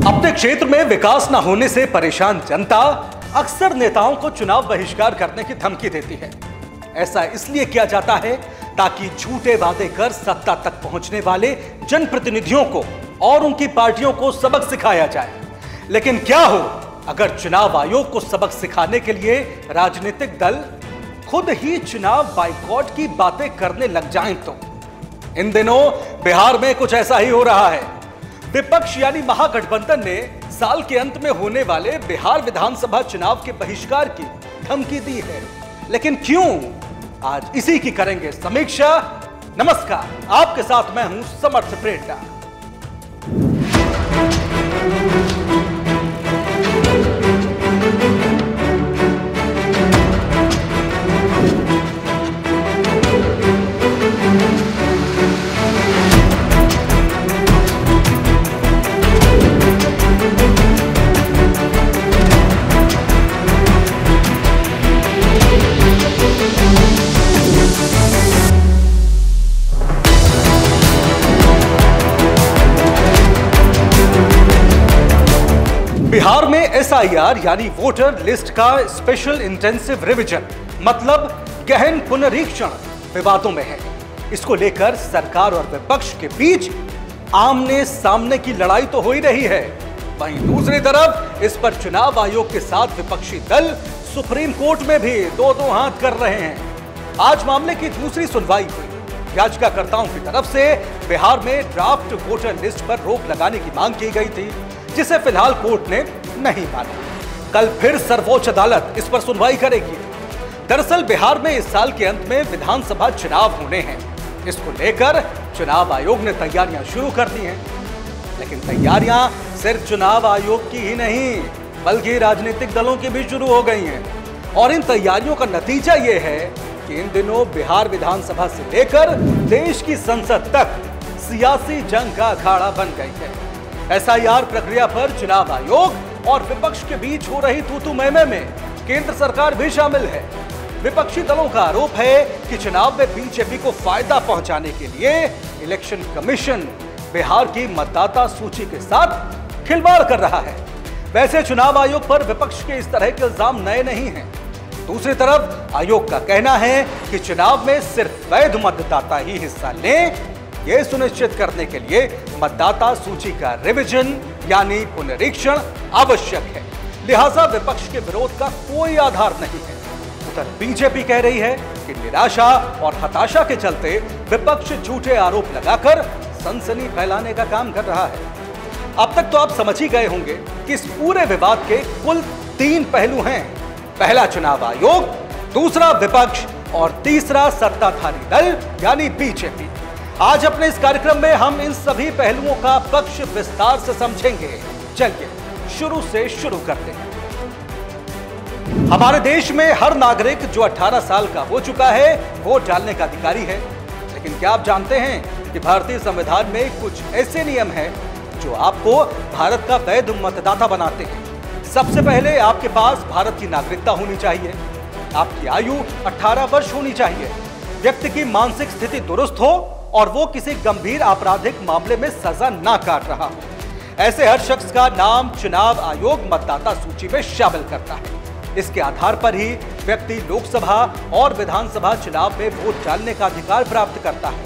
अपने क्षेत्र में विकास न होने से परेशान जनता अक्सर नेताओं को चुनाव बहिष्कार करने की धमकी देती है। ऐसा इसलिए किया जाता है ताकि झूठे वादे कर सत्ता तक पहुंचने वाले जनप्रतिनिधियों को और उनकी पार्टियों को सबक सिखाया जाए। लेकिन क्या हो अगर चुनाव आयोग को सबक सिखाने के लिए राजनीतिक दल खुद ही चुनाव बाइकॉट की बातें करने लग जाएं तो? इन दिनों बिहार में कुछ ऐसा ही हो रहा है। विपक्ष यानी महागठबंधन ने साल के अंत में होने वाले बिहार विधानसभा चुनाव के बहिष्कार की धमकी दी है। लेकिन क्यों? आज इसी की करेंगे समीक्षा। नमस्कार, आपके साथ मैं हूं समर्थ प्रेरणा। बिहार में एसआईआर यानी वोटर लिस्ट का स्पेशल इंटेंसिव रिवीजन मतलब गहन पुनरीक्षण विवादों में है। इसको लेकर सरकार और विपक्ष के बीच आमने सामने की लड़ाई तो हो ही रही है। वहीं दूसरी तरफ इस पर चुनाव आयोग के साथ विपक्षी दल सुप्रीम कोर्ट में भी दो हाथ कर रहे हैं। आज मामले की दूसरी सुनवाई हुई। याचिकाकर्ताओं की तरफ से बिहार में ड्राफ्ट वोटर लिस्ट पर रोक लगाने की मांग की गई थी, जिसे फिलहाल कोर्ट ने नहीं माना। कल फिर सर्वोच्च अदालत इस पर सुनवाई करेगी। दरअसल बिहार में इस साल के अंत में विधानसभा चुनाव होने हैं। इसको लेकर चुनाव आयोग ने तैयारियां शुरू कर दी हैं। लेकिन तैयारियां सिर्फ चुनाव आयोग की ही नहीं बल्कि राजनीतिक दलों की भी शुरू हो गई हैं। और इन तैयारियों का नतीजा यह है कि इन दिनों बिहार विधानसभा से लेकर देश की संसद तक सियासी जंग का अखाड़ा बन गई है। एसआईआर प्रक्रिया पर चुनाव आयोग और विपक्ष के बीच हो रही तू-तू मैं-मैं में केंद्र सरकार भी शामिल है। विपक्षी दलों का आरोप है कि चुनाव में बीजेपी को फायदा पहुंचाने के लिए इलेक्शन कमीशन बिहार की मतदाता सूची के साथ खिलवाड़ कर रहा है। वैसे चुनाव आयोग पर विपक्ष के इस तरह के इल्जाम नए नहीं हैं। दूसरी तरफ आयोग का कहना है कि चुनाव में सिर्फ वैध मतदाता ही हिस्सा लें, यह सुनिश्चित करने के लिए मतदाता सूची का रिवीजन यानी पुनरीक्षण आवश्यक है। लिहाजा विपक्ष के विरोध का कोई आधार नहीं है। उधर बीजेपी कह रही है कि निराशा और हताशा के चलते विपक्ष झूठे आरोप लगाकर सनसनी फैलाने का काम कर रहा है। अब तक तो आप समझ ही गए होंगे कि इस पूरे विवाद के कुल 3 पहलू हैं। पहला चुनाव आयोग, दूसरा विपक्ष और तीसरा सत्ताधारी दल यानी बीजेपी। आज अपने इस कार्यक्रम में हम इन सभी पहलुओं का पक्ष विस्तार से समझेंगे। चलिए शुरू से शुरू करते हैं। हमारे देश में हर नागरिक जो 18 साल का हो चुका है वोट डालने का अधिकारी है। लेकिन क्या आप जानते हैं कि भारतीय संविधान में कुछ ऐसे नियम हैं जो आपको भारत का वैध मतदाता बनाते हैं। सबसे पहले आपके पास भारत की नागरिकता होनी चाहिए, आपकी आयु 18 वर्ष होनी चाहिए, व्यक्ति की मानसिक स्थिति दुरुस्त हो और वो किसी गंभीर आपराधिक मामले में सजा ना काट रहा हो। ऐसे हर शख्स का नाम चुनाव आयोग मतदाता सूची में शामिल करता है। इसके आधार पर ही व्यक्ति लोकसभा और विधानसभा चुनाव में वोट डालने का अधिकार प्राप्त करता है।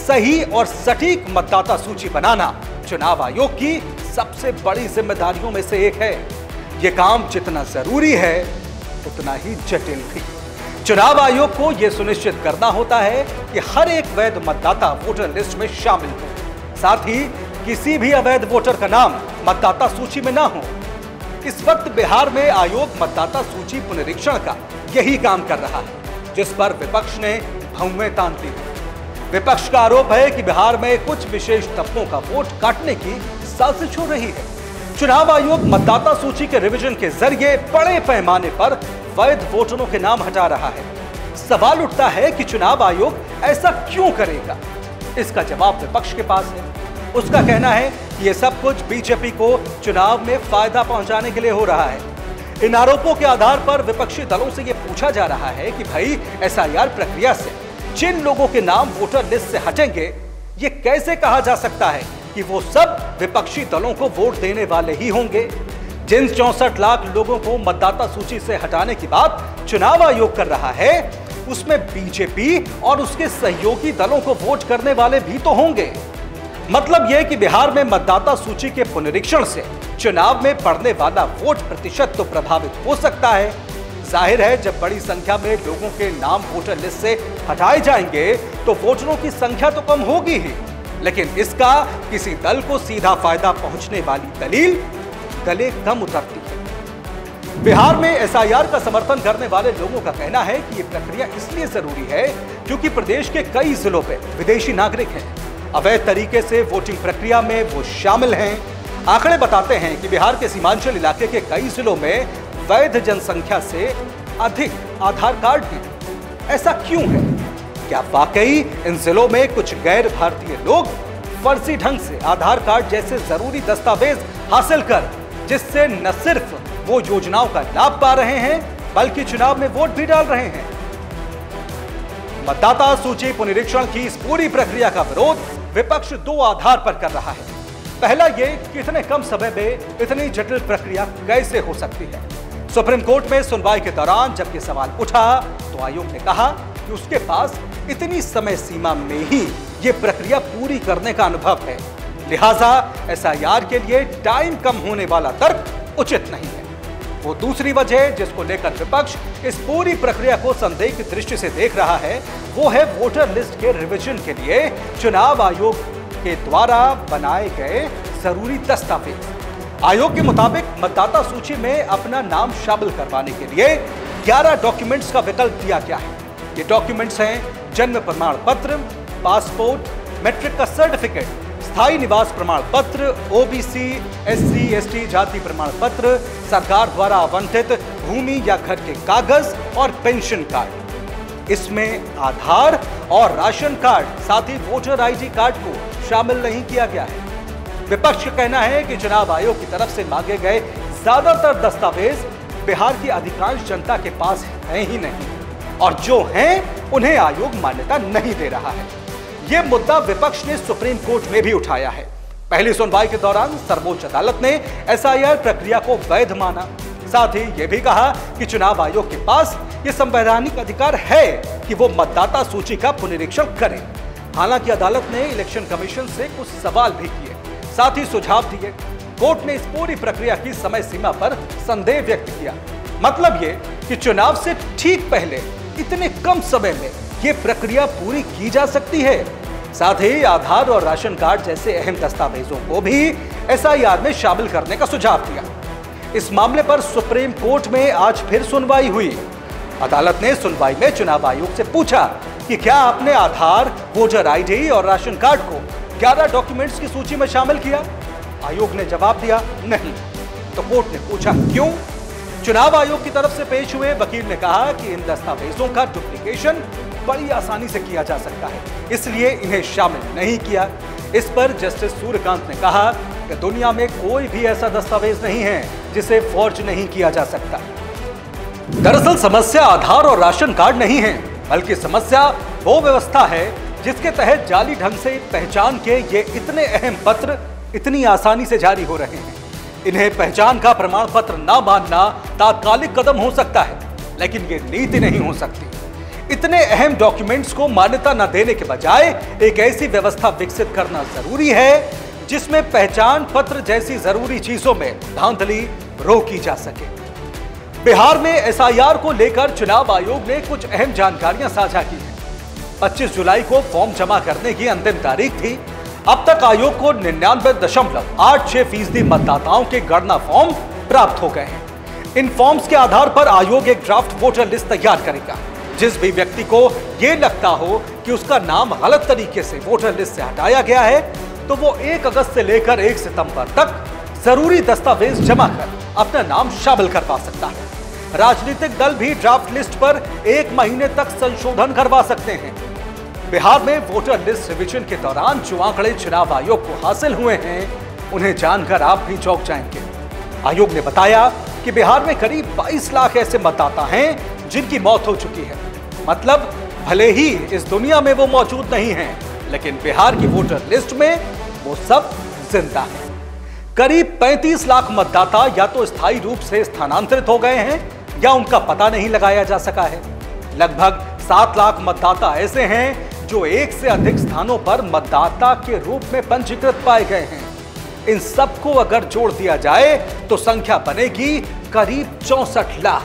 सही और सटीक मतदाता सूची बनाना चुनाव आयोग की सबसे बड़ी जिम्मेदारियों में से एक है। यह काम जितना जरूरी है उतना ही जटिल भी। चुनाव आयोग को यह सुनिश्चित करना होता है कि हर एक वैध मतदाता वोटर लिस्ट में शामिल हो, साथ ही किसी भी अवैध वोटर का नाम मतदाता सूची में ना हो। इस वक्त बिहार में आयोग मतदाता सूची पुनरीक्षण का यही काम कर रहा है, जिस पर विपक्ष ने भौवें तान दी है। विपक्ष का आरोप है कि बिहार में कुछ विशेष तबकों का वोट काटने की साजिश हो रही है। चुनाव आयोग मतदाता सूची के रिवीजन के जरिए बड़े पैमाने पर वैध वोटरों के नाम हटा रहा है। सवाल उठता है कि चुनाव आयोग ऐसा क्यों करेगा? इसका जवाब विपक्ष के पास है। उसका कहना है कि यह सब कुछ बीजेपी को चुनाव में फायदा पहुंचाने के लिए हो रहा है। इन आरोपों के आधार पर विपक्षी दलों से यह पूछा जा रहा है कि भाई एसआईआर प्रक्रिया से जिन लोगों के नाम वोटर लिस्ट से हटेंगे, ये कैसे कहा जा सकता है कि वो सब विपक्षी दलों को वोट देने वाले ही होंगे। जिन 64 लाख लोगों को मतदाता सूची से हटाने की बात चुनाव आयोग कर रहा है, उसमें बीजेपी और उसके सहयोगी दलों को वोट करने वाले भी तो होंगे। मतलब यह कि बिहार में मतदाता सूची के पुनरीक्षण से चुनाव में पड़ने वाला वोट प्रतिशत तो प्रभावित हो सकता है। जाहिर है, जब बड़ी संख्या में लोगों के नाम वोटर लिस्ट से हटाए जाएंगे तो वोटरों की संख्या तो कम होगी ही, लेकिन इसका किसी दल को सीधा फायदा पहुंचने वाली दलील गले कम उतरती है। बिहार में एसआईआर का समर्थन करने वाले लोगों का कहना है कि यह प्रक्रिया इसलिए जरूरी है क्योंकि प्रदेश के कई जिलों में विदेशी नागरिक हैं, अवैध तरीके से वोटिंग प्रक्रिया में वो शामिल हैं। आंकड़े बताते हैं कि बिहार के सीमांचल इलाके के कई जिलों में वैध जनसंख्या से अधिक आधार कार्ड हैं। ऐसा क्यों है? क्या वाकई इन जिलों में कुछ गैर भारतीय लोग फर्जी ढंग से आधार कार्ड जैसे जरूरी दस्तावेज हासिल कर, जिससे न सिर्फ वो योजनाओं का लाभ पा रहे हैं बल्कि चुनाव में वोट भी डाल रहे हैं? मतदाता सूची पुनरीक्षण की इस पूरी प्रक्रिया का विरोध विपक्ष दो आधार पर कर रहा है। पहला ये कि इतने कम समय में इतनी जटिल प्रक्रिया कैसे हो सकती है। सुप्रीम कोर्ट में सुनवाई के दौरान जब ये सवाल उठा तो आयोग ने कहा कि उसके पास इतनी समय सीमा में ही ये प्रक्रिया पूरी करने का अनुभव है, लिहाजा एसआईआर के लिए टाइम कम होने वाला तर्क उचित नहीं है। वो दूसरी वजह जिसको लेकर विपक्ष इस पूरी प्रक्रिया को संदेह की दृष्टि से देख रहा है, वो है वोटर लिस्ट के रिवीजन के लिए चुनाव आयोग के द्वारा बनाए गए जरूरी दस्तावेज। आयोग के मुताबिक मतदाता सूची में अपना नाम शामिल करवाने के लिए 11 डॉक्यूमेंट्स का विकल्प दिया गया है। ये डॉक्यूमेंट्स हैं जन्म प्रमाण पत्र, पासपोर्ट, मैट्रिक का सर्टिफिकेट, स्थायी निवास प्रमाण पत्र, ओबीसी, एससी, एसटी जाति प्रमाण पत्र, सरकार द्वारा आवंटित भूमि या घर के कागज और पेंशन कार्ड। इसमें आधार और राशन कार्ड साथ ही वोटर आईडी कार्ड को शामिल नहीं किया गया है। विपक्ष का कहना है कि चुनाव आयोग की तरफ से मांगे गए ज्यादातर दस्तावेज बिहार की अधिकांश जनता के पास है ही नहीं, और जो हैं उन्हें आयोग मान्यता नहीं दे रहा है। यह मुद्दा विपक्ष ने सुप्रीम कोर्ट में भी उठाया है। पहली सुनवाई के दौरान सर्वोच्च अदालत ने एसआईआर प्रक्रिया को वैध माना, साथ ही यह भी कहा कि चुनाव आयोग के पास यह संवैधानिक अधिकार है कि वो मतदाता सूची का पुनरीक्षण करे। हालांकि अदालत ने इलेक्शन कमीशन से कुछ सवाल भी किए, साथ ही सुझाव दिए। कोर्ट ने इस पूरी प्रक्रिया की समय सीमा पर संदेह व्यक्त किया। मतलब ये कि चुनाव से ठीक पहले इतने कम समय में यह प्रक्रिया पूरी की जा सकती है। साथ ही आधार और राशन कार्ड जैसे अहम दस्तावेजों को भी एसआईआर में शामिल करने का सुझाव दिया। इस मामले पर सुप्रीम कोर्ट में आज फिर सुनवाई हुई। अदालत ने सुनवाई में चुनाव आयोग से पूछा कि क्या आपने आधार, वोटर आईडी और राशन कार्ड को 11 डॉक्यूमेंट्स की सूची में शामिल किया? आयोग ने जवाब दिया नहीं। तो कोर्ट ने पूछा क्यों? चुनाव आयोग की तरफ से पेश हुए वकील ने कहा कि इन दस्तावेजों का डुप्लीकेशन बड़ी आसानी से किया जा सकता है, इसलिए इन्हें शामिल नहीं किया। इस पर जस्टिस सूर्यकांत ने कहा कि दुनिया में कोई भी ऐसा दस्तावेज नहीं है जिसे फॉर्ज नहीं किया जा सकता। दरअसल समस्या आधार और राशन कार्ड नहीं है, बल्कि समस्या वो व्यवस्था है जिसके तहत जाली ढंग से पहचान के ये इतने अहम पत्र इतनी आसानी से जारी हो रहे हैं। इन्हें पहचान का प्रमाण पत्र न मानना तात्कालिक कदम हो सकता है, लेकिन ये नीति नहीं हो सकती। इतने अहम डॉक्यूमेंट्स को मान्यता न देने के बजाय एक ऐसी व्यवस्था विकसित करना जरूरी है जिसमें पहचान पत्र जैसी जरूरी चीजों में धांधली रोकी जा सके। बिहार में एसआईआर को लेकर चुनाव आयोग ने कुछ अहम जानकारियां साझा की हैं। 25 जुलाई को फॉर्म जमा करने की अंतिम तारीख थी। अब तक आयोग को 99.86% मतदाताओं के गणना फॉर्म प्राप्त हो गए हैं। इन फॉर्म्स के आधार पर आयोग एक ड्राफ्ट वोटर लिस्ट तैयार करेगा। जिस भी व्यक्ति को यह लगता हो कि उसका नाम गलत तरीके से वोटर लिस्ट से हटाया गया है, तो वो 1 अगस्त से लेकर 1 सितंबर तक जरूरी दस्तावेज जमा कर अपना नाम शामिल करवा सकता है। राजनीतिक दल भी ड्राफ्ट लिस्ट पर 1 महीने तक संशोधन करवा सकते हैं। बिहार में वोटर लिस्ट रिवीजन के दौरान जो आंकड़े चुनाव आयोग को हासिल हुए हैं, उन्हें जानकर आप भी चौंक जाएंगे। आयोग ने बताया कि बिहार में करीब 22 लाख ऐसे मतदाता हैं जिनकी मौत हो चुकी है। मतलब भले ही इस दुनिया में वो मौजूद नहीं हैं, लेकिन बिहार की वोटर लिस्ट में वो सब जिंदा है। करीब 35 लाख मतदाता या तो स्थायी रूप से स्थानांतरित हो गए हैं या उनका पता नहीं लगाया जा सका है। लगभग 7 लाख मतदाता ऐसे हैं जो एक से अधिक स्थानों पर मतदाता के रूप में पंजीकृत पाए गए हैं। इन सबको अगर जोड़ दिया जाए तो संख्या बनेगी करीब 64 लाख।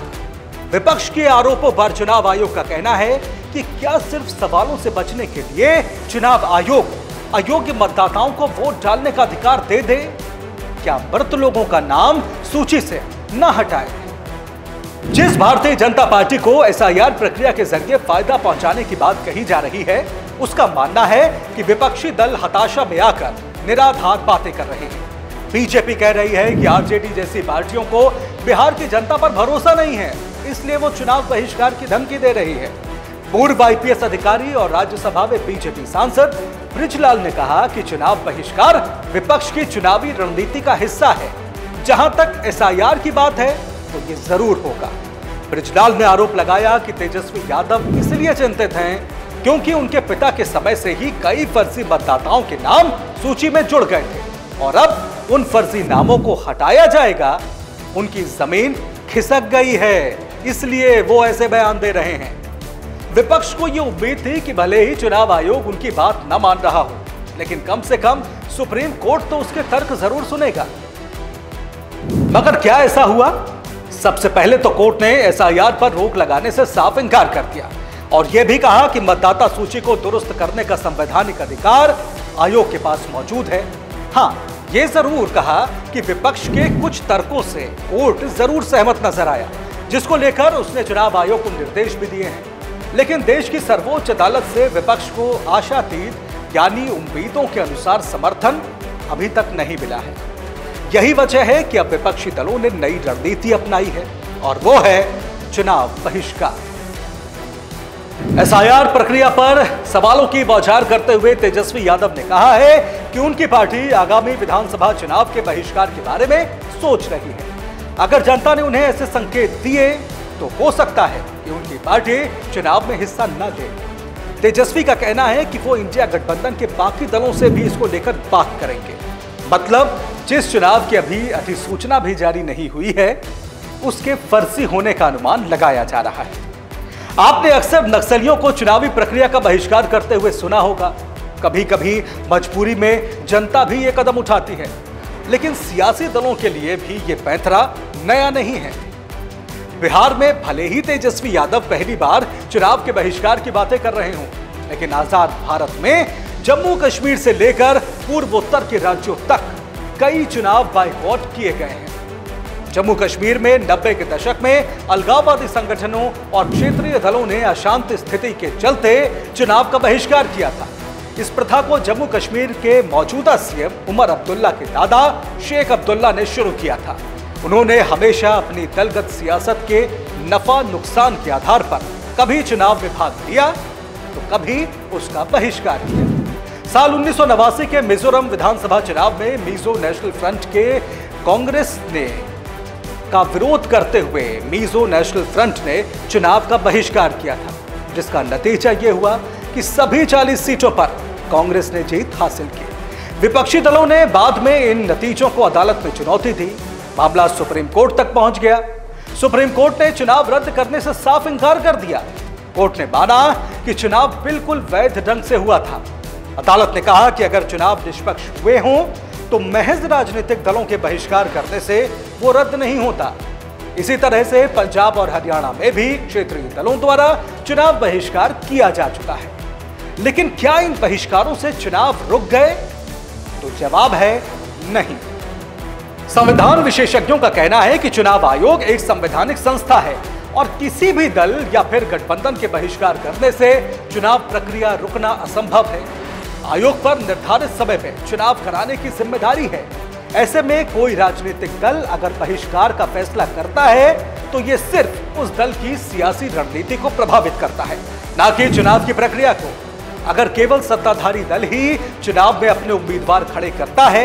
विपक्ष के आरोपों पर चुनाव आयोग का कहना है कि क्या सिर्फ सवालों से बचने के लिए चुनाव आयोग अयोग्य मतदाताओं को वोट डालने का अधिकार दे दे? क्या मृत लोगों का नाम सूची से न हटाए? जिस भारतीय जनता पार्टी को एसआईआर प्रक्रिया के जरिए फायदा पहुंचाने की बात कही जा रही है, उसका मानना है कि विपक्षी दल हताशा में आकर निराधार बातें कर रहे हैं। बीजेपी कह रही है कि आरजेडी जैसी पार्टियों को बिहार की जनता पर भरोसा नहीं है, इसलिए वो चुनाव बहिष्कार की धमकी दे रही है। पूर्व आईपीएस अधिकारी और राज्यसभा में बीजेपी सांसद बृजलाल ने कहा कि चुनाव बहिष्कार विपक्ष की चुनावी रणनीति का हिस्सा है। जहां तक एसआईआर की बात है तो ये जरूर होगा। बृजलाल ने आरोप लगाया कि तेजस्वी यादव इसलिए चिंतित हैं क्योंकि उनके पिता के समय से ही कई फर्जी मतदाताओं के नाम सूची में जुड़ गए थे और अब उन फर्जी नामों को हटाया जाएगा। उनकी जमीन खिसक गई है, इसलिए वो ऐसे बयान दे रहे हैं। विपक्ष को यह उम्मीद थी कि भले ही चुनाव आयोग उनकी बात न मान रहा हो, लेकिन कम से कम सुप्रीम कोर्ट तो उसके तर्क जरूर सुनेगा। मगर क्या ऐसा हुआ? सबसे पहले तो कोर्ट ने एसआईआर पर रोक लगाने से साफ इंकार कर दिया और यह भी कहा कि मतदाता सूची को दुरुस्त करने का संवैधानिक अधिकार आयोग के पास मौजूद है। हां, यह जरूर कहा कि विपक्ष के कुछ तर्कों से कोर्ट जरूर सहमत नजर आया, जिसको लेकर उसने चुनाव आयोग को निर्देश भी दिए हैं। लेकिन देश की सर्वोच्च अदालत से विपक्ष को आशातीत यानी उम्मीदों के अनुसार समर्थन अभी तक नहीं मिला है। यही वजह है कि अब विपक्षी दलों ने नई रणनीति अपनाई है और वो है चुनाव बहिष्कार। एसआईआर प्रक्रिया पर सवालों की बौछार करते हुए तेजस्वी यादव ने कहा है कि उनकी पार्टी आगामी विधानसभा चुनाव के बहिष्कार के बारे में सोच रही है। अगर जनता ने उन्हें ऐसे संकेत दिए तो हो सकता है कि उनकी पार्टी चुनाव में हिस्सा न ले। तेजस्वी का कहना है कि वो इंडिया गठबंधन के बाकी दलों से भी इसको लेकर बात करेंगे। मतलब जिस चुनाव की अभी अधिसूचना भी जारी नहीं हुई है, उसके फर्जी होने का अनुमान लगाया जा रहा है। आपने अक्सर नक्सलियों को चुनावी प्रक्रिया का बहिष्कार करते हुए सुना होगा। कभी कभी मजबूरी में जनता भी ये कदम उठाती है, लेकिन सियासी दलों के लिए भी ये पैंतरा नया नहीं है। बिहार में भले ही तेजस्वी यादव पहली बार चुनाव के बहिष्कार की बातें कर रहे हों, लेकिन आजाद भारत में जम्मू कश्मीर से लेकर पूर्वोत्तर के राज्यों तक कई चुनाव बायकॉट किए गए हैं। जम्मू कश्मीर में 90 के दशक में अलगाववादी संगठनों और क्षेत्रीय दलों ने अशांत स्थिति के चलते चुनाव का बहिष्कार किया था। इस प्रथा को जम्मू कश्मीर के मौजूदा सीएम उमर अब्दुल्ला के दादा शेख अब्दुल्ला ने शुरू किया था। उन्होंने हमेशा अपनी दलगत सियासत के नफा नुकसान के आधार पर कभी चुनाव में भाग लिया तो कभी उसका बहिष्कार किया। साल 1989 के मिजोरम विधानसभा चुनाव में मिजो नेशनल फ्रंट के कांग्रेस ने का विरोध करते हुए मिजो नेशनल फ्रंट ने चुनाव का बहिष्कार किया था, जिसका नतीजा यह हुआ कि सभी 40 सीटों पर कांग्रेस ने जीत हासिल की। विपक्षी दलों ने बाद में इन नतीजों को अदालत में चुनौती दी। मामला सुप्रीम कोर्ट तक पहुंच गया। सुप्रीम कोर्ट ने चुनाव रद्द करने से साफ इंकार कर दिया। कोर्ट ने माना कि चुनाव बिल्कुल वैध ढंग से हुआ था। अदालत ने कहा कि अगर चुनाव निष्पक्ष हुए हों तो महज राजनीतिक दलों के बहिष्कार करने से वो रद्द नहीं होता। इसी तरह से पंजाब और हरियाणा में भी क्षेत्रीय दलों द्वारा चुनाव बहिष्कार किया जा चुका है। लेकिन क्या इन बहिष्कारों से चुनाव रुक गए? तो जवाब है नहीं। संविधान विशेषज्ञों का कहना है कि चुनाव आयोग एक संवैधानिक संस्था है और किसी भी दल या फिर गठबंधन के बहिष्कार करने से चुनाव प्रक्रिया रुकना असंभव है। आयोग पर निर्धारित समय में चुनाव कराने की जिम्मेदारी है। ऐसे में कोई राजनीतिक दल अगर बहिष्कार का फैसला करता है तो यह सिर्फ उस दल की सियासी रणनीति को प्रभावित करता है, न कि चुनाव की प्रक्रिया को। अगर केवल सत्ताधारी दल ही चुनाव में अपने उम्मीदवार खड़े करता है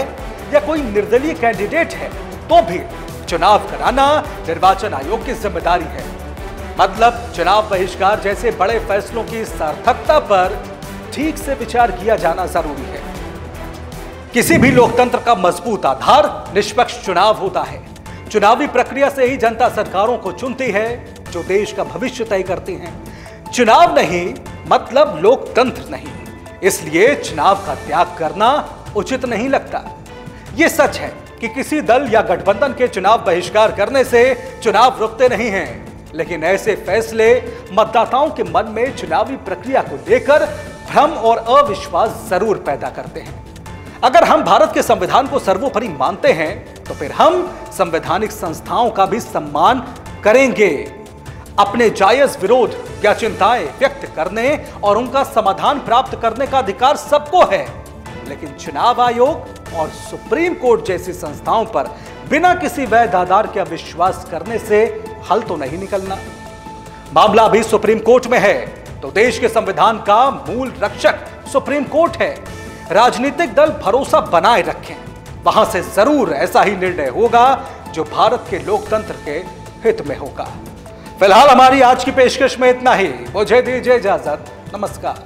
या कोई निर्दलीय कैंडिडेट है तो भी चुनाव कराना निर्वाचन आयोग की जिम्मेदारी है। मतलब चुनाव बहिष्कार जैसे बड़े फैसलों की सार्थकता पर ठीक से विचार किया जाना जरूरी है। किसी भी लोकतंत्र का मजबूत आधार निष्पक्ष चुनाव होता है। चुनावी प्रक्रिया से ही जनता सरकारों को चुनती है जो देश का भविष्य तय करती हैं। चुनाव नहीं मतलब लोकतंत्र नहीं, इसलिए चुनाव का त्याग करना उचित नहीं लगता। यह सच है कि किसी दल या गठबंधन के चुनाव बहिष्कार करने से चुनाव रुकते नहीं हैं, लेकिन ऐसे फैसले मतदाताओं के मन में चुनावी प्रक्रिया को लेकर भ्रम और अविश्वास जरूर पैदा करते हैं। अगर हम भारत के संविधान को सर्वोपरि मानते हैं तो फिर हम संवैधानिक संस्थाओं का भी सम्मान करेंगे। अपने जायज विरोध या चिंताएं व्यक्त करने और उनका समाधान प्राप्त करने का अधिकार सबको है, लेकिन चुनाव आयोग और सुप्रीम कोर्ट जैसी संस्थाओं पर बिना किसी वैध आधार के अविश्वास करने से हल तो नहीं निकलना। मामला अभी सुप्रीम कोर्ट में है, तो देश के संविधान का मूल रक्षक सुप्रीम कोर्ट है। राजनीतिक दल भरोसा बनाए रखें, वहां से जरूर ऐसा ही निर्णय होगा जो भारत के लोकतंत्र के हित में होगा। फिलहाल हमारी आज की पेशकश में इतना ही। मुझे दीजिए इजाजत। नमस्कार।